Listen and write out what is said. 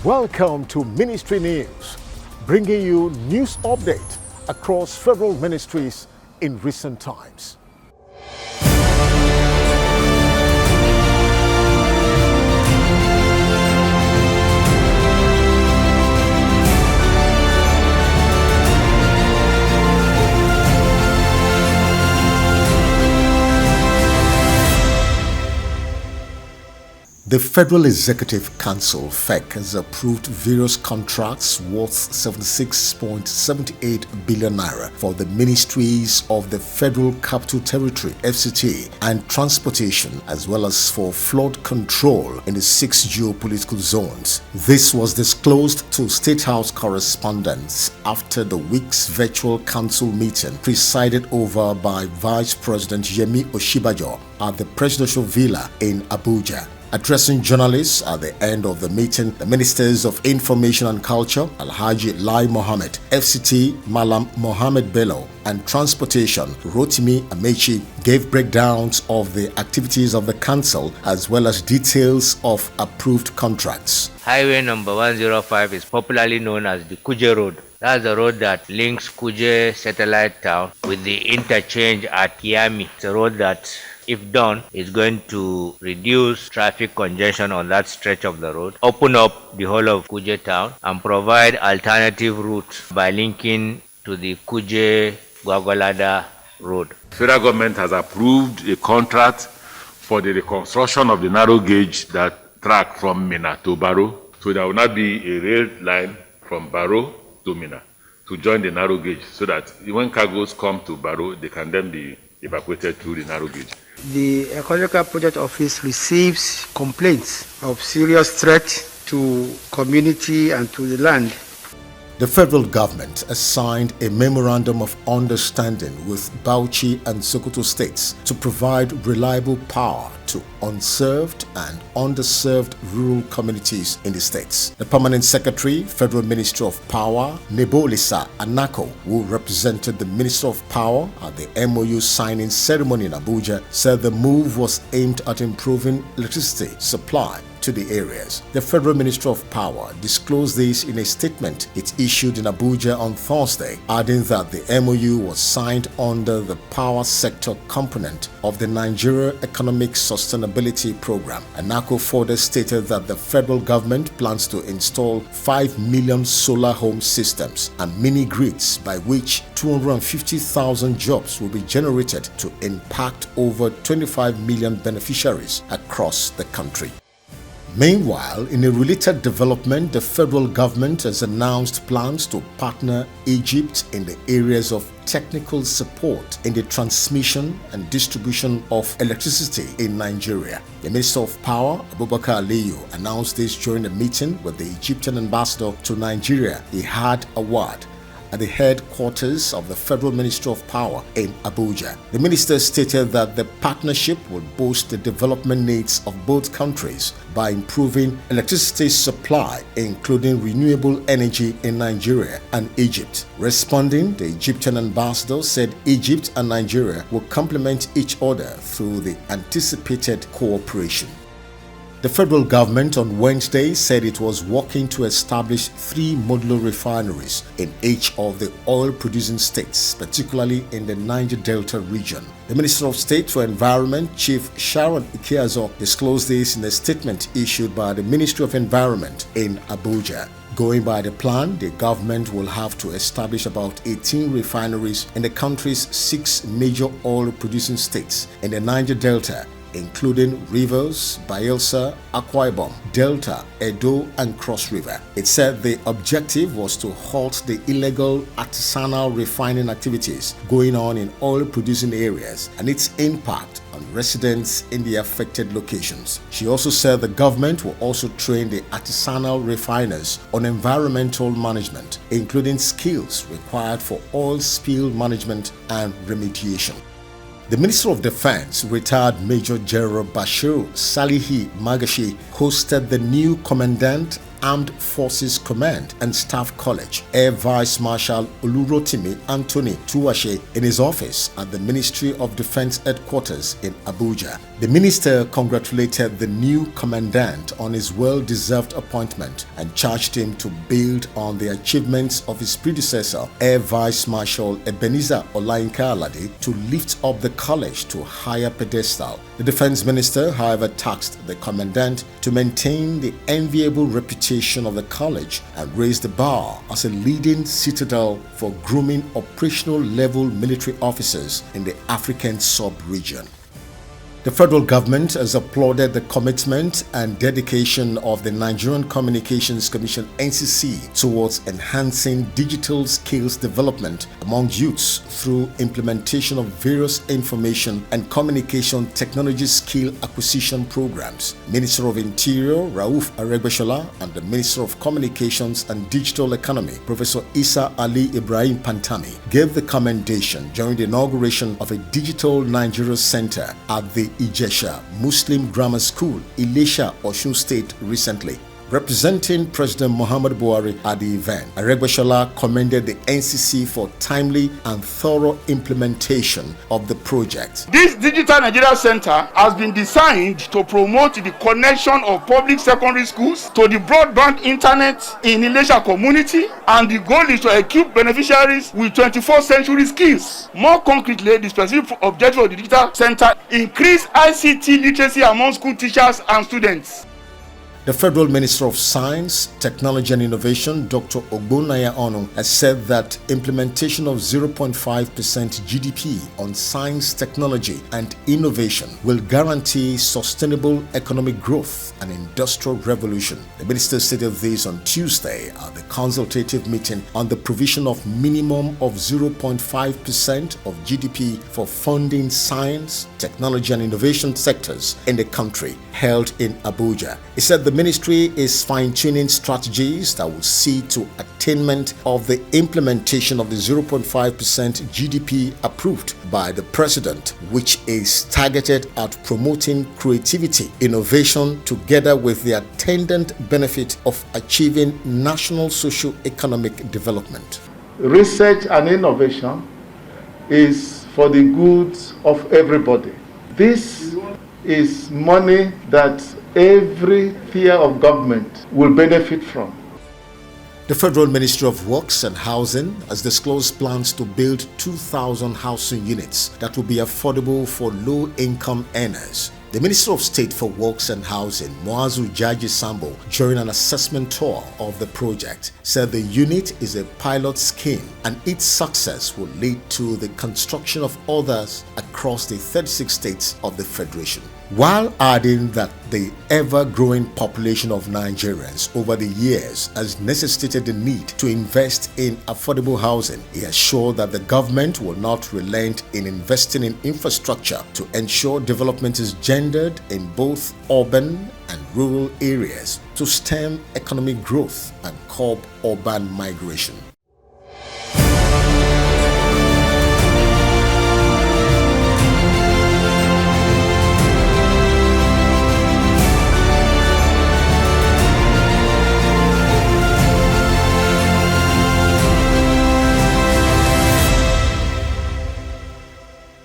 Welcome to Ministry News, bringing you news update across federal ministries in recent times. The Federal Executive Council (FEC) has approved various contracts worth 76.78 billion naira for the Ministries of the Federal Capital Territory (FCT) and Transportation, as well as for flood control in the 6 geopolitical zones. This was disclosed to State House correspondents after the week's virtual council meeting presided over by Vice President Yemi Osinbajo at the Presidential Villa in Abuja. Addressing journalists at the end of the meeting, the Ministers of Information and Culture, Alhaji Lai Mohammed, FCT, Malam Mohammed Bello, and Transportation, Rotimi Amechi, gave breakdowns of the activities of the Council as well as details of approved contracts. Highway number 105 is popularly known as the Kuje Road. That's the road that links Kuje Satellite Town with the interchange at Yami. It's a road that, if done, is going to reduce traffic congestion on that stretch of the road, open up the whole of Kuje town, and provide alternative routes by linking to the Kuje Gwagwalada road. Federal government has approved a contract for the reconstruction of the narrow gauge that track from Minna to Baro. So there will not be a rail line from Baro to Minna to join the narrow gauge, so that when cargoes come to Baro, they can then be evacuated through the narrow gauge. The Ecological Project Office receives complaints of serious threat to community and to the land. The federal government has signed a memorandum of understanding with Bauchi and Sokoto states to provide reliable power to unserved and underserved rural communities in the states. The Permanent Secretary, Federal Ministry of Power, Nebolisa Anako, who represented the Minister of Power at the MOU signing ceremony in Abuja, said the move was aimed at improving electricity supply to the areas. The Federal Ministry of Power disclosed this in a statement it issued in Abuja on Thursday, adding that the MOU was signed under the power sector component of the Nigeria Economic Sustainability Program. Anako further stated that the federal government plans to install 5 million solar home systems and mini grids by which 250,000 jobs will be generated to impact over 25 million beneficiaries across the country. Meanwhile, in a related development, the federal government has announced plans to partner Egypt in the areas of technical support in the transmission and distribution of electricity in Nigeria. The Minister of Power, Abubakar Aliyu, announced this during a meeting with the Egyptian ambassador to Nigeria, Ihad Awad, at the headquarters of the Federal Ministry of Power in Abuja. The minister stated that the partnership will boost the development needs of both countries by improving electricity supply, including renewable energy in Nigeria and Egypt. Responding, the Egyptian ambassador said Egypt and Nigeria will complement each other through the anticipated cooperation. The federal government on Wednesday said it was working to establish 3 modular refineries in each of the oil-producing states, particularly in the Niger Delta region. The Minister of State for Environment, Chief Sharon Ikeazo, disclosed this in a statement issued by the Ministry of Environment in Abuja. Going by the plan, the government will have to establish about 18 refineries in the country's 6 major oil-producing states in the Niger Delta, including Rivers, Bayelsa, Akwa Ibom, Delta, Edo, and Cross River. It said the objective was to halt the illegal artisanal refining activities going on in oil-producing areas and its impact on residents in the affected locations. She also said the government will also train the artisanal refiners on environmental management, including skills required for oil spill management and remediation. The Minister of Defense, retired Major General Bashir Salihi Magashi, hosted the new Commandant Armed Forces Command and Staff College, Air Vice Marshal Olurotimi Anthony Tuwashe, in his office at the Ministry of Defense Headquarters in Abuja. The minister congratulated the new commandant on his well-deserved appointment and charged him to build on the achievements of his predecessor, Air Vice Marshal Ebenezer Olayinka Alade, to lift up the college to a higher pedestal. The defense minister, however, tasked the commandant to maintain the enviable reputation of the college and raise the bar as a leading citadel for grooming operational level military officers in the African sub-region. The federal government has applauded the commitment and dedication of the Nigerian Communications Commission (NCC) towards enhancing digital skills development among youths through implementation of various information and communication technology skill acquisition programs. Minister of Interior Rauf Aregbesola and the Minister of Communications and Digital Economy, Professor Isa Ali Ibrahim Pantami, gave the commendation during the inauguration of a Digital Nigeria Center at the Ijesha Muslim Grammar School, Ilesha, Osun State recently. Representing President Muhammad Buhari at the event, Aregbesola commended the NCC for timely and thorough implementation of the project. This Digital Nigeria Center has been designed to promote the connection of public secondary schools to the broadband internet in Ilesha community, and the goal is to equip beneficiaries with 21st century skills. More concretely, the specific objective of the Digital Center increase ICT literacy among school teachers and students. The Federal Minister of Science, Technology and Innovation, Dr. Ogbonnaya Onu, has said that implementation of 0.5% GDP on science, technology and innovation will guarantee sustainable economic growth and industrial revolution. The minister stated this on Tuesday at the consultative meeting on the provision of minimum of 0.5% of GDP for funding science, technology and innovation sectors in the country, held in Abuja. He said the ministry is fine-tuning strategies that will see to attainment of the implementation of the 0.5% GDP approved by the president, which is targeted at promoting creativity, innovation, together with the attendant benefit of achieving national socio-economic development. Research and innovation is for the good of everybody. This is money that every tier of government will benefit from. The Federal Ministry of Works and Housing has disclosed plans to build 2,000 housing units that will be affordable for low-income earners. The Minister of State for Works and Housing, Muazu Jaji Sambo, during an assessment tour of the project, said the unit is a pilot scheme and its success will lead to the construction of others across the 36 states of the Federation. While adding that the ever-growing population of Nigerians over the years has necessitated the need to invest in affordable housing, he assured that the government will not relent in investing in infrastructure to ensure development is gendered in both urban and rural areas to stem economic growth and curb urban migration.